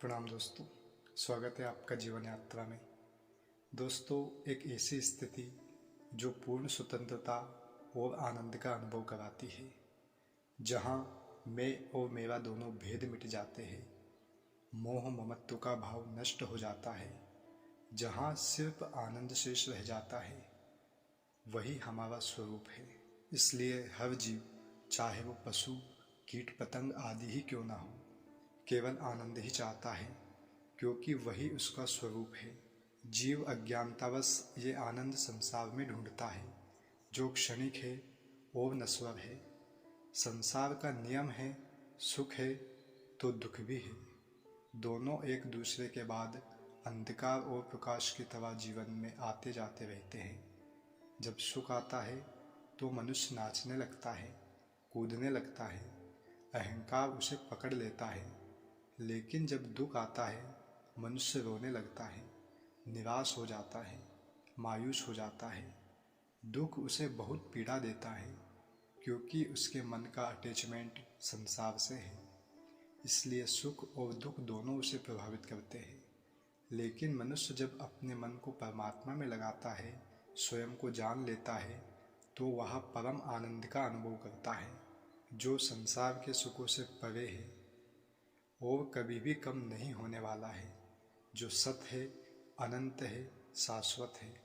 प्रणाम दोस्तों, स्वागत है आपका जीवन यात्रा में। दोस्तों, एक ऐसी स्थिति जो पूर्ण स्वतंत्रता और आनंद का अनुभव कराती है, जहाँ मैं और मेरा दोनों भेद मिट जाते हैं, मोह ममत्व का भाव नष्ट हो जाता है, जहाँ सिर्फ आनंद शेष रह जाता है, वही हमारा स्वरूप है। इसलिए हर जीव, चाहे वो पशु, कीट पतंग आदि ही क्यों ना हो, केवल आनंद ही चाहता है, क्योंकि वही उसका स्वरूप है। जीव अज्ञानतावश ये आनंद संसार में ढूंढता है, जो क्षणिक है और नश्वर है। संसार का नियम है, सुख है तो दुख भी है। दोनों एक दूसरे के बाद अंधकार और प्रकाश की तरह जीवन में आते जाते रहते हैं। जब सुख आता है तो मनुष्य नाचने लगता है, कूदने लगता है, अहंकार उसे पकड़ लेता है। लेकिन जब दुख आता है, मनुष्य रोने लगता है, निराश हो जाता है, मायूस हो जाता है। दुख उसे बहुत पीड़ा देता है, क्योंकि उसके मन का अटैचमेंट संसार से है। इसलिए सुख और दुख दोनों उसे प्रभावित करते हैं। लेकिन मनुष्य जब अपने मन को परमात्मा में लगाता है, स्वयं को जान लेता है, तो वह परम आनंद का अनुभव करता है, जो संसार के सुखों से परे है और कभी भी कम नहीं होने वाला है, जो सत्य है, अनंत है, शाश्वत है।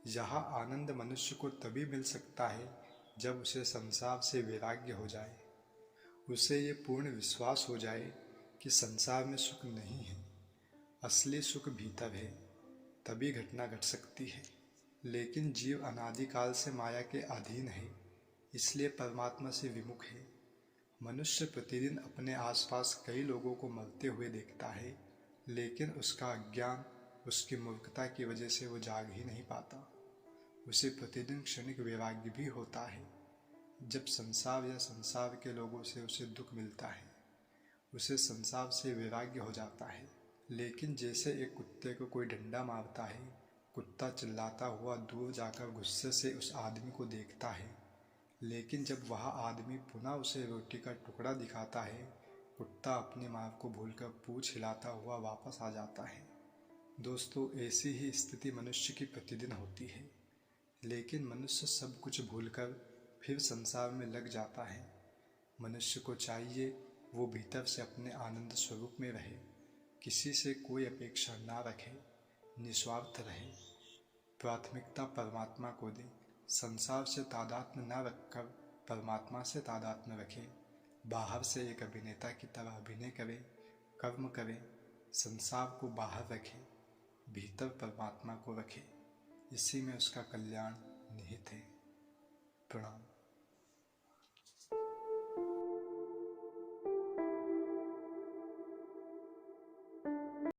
यह आनंद मनुष्य को तभी मिल सकता है जब उसे संसार से वैराग्य हो जाए, उसे ये पूर्ण विश्वास हो जाए कि संसार में सुख नहीं है, असली सुख भीतर है। तभी घटना घट सकती है। लेकिन जीव अनादिकाल से माया के अधीन है, इसलिए परमात्मा से विमुख है। मनुष्य प्रतिदिन अपने आसपास कई लोगों को मरते हुए देखता है, लेकिन उसका अज्ञान, उसकी मूर्खता की वजह से वो जाग ही नहीं पाता। उसे प्रतिदिन क्षणिक वैराग्य भी होता है। जब संसार या संसार के लोगों से उसे दुख मिलता है, उसे संसार से वैराग्य हो जाता है। लेकिन जैसे एक कुत्ते को कोई डंडा मारता है, कुत्ता चिल्लाता हुआ दूर जाकर गुस्से से उस आदमी को देखता है, लेकिन जब वह आदमी पुनः उसे रोटी का टुकड़ा दिखाता है, कुत्ता अपनी मार को भूलकर पूंछ हिलाता हुआ वापस आ जाता है। दोस्तों, ऐसी ही स्थिति मनुष्य की प्रतिदिन होती है। लेकिन मनुष्य सब कुछ भूलकर फिर संसार में लग जाता है। मनुष्य को चाहिए वो भीतर से अपने आनंद स्वरूप में रहे, किसी से कोई अपेक्षा ना रखे, निस्वार्थ रहे, प्राथमिकता परमात्मा को दे, संसार से तादात्म्य न रखकर परमात्मा से तादात्म्य रखे, बाहर से एक अभिनेता की तरह अभिनय करे, कर्म करे, संसार को बाहर रखे, भीतर परमात्मा को रखे। इसी में उसका कल्याण निहित है। प्रणाम।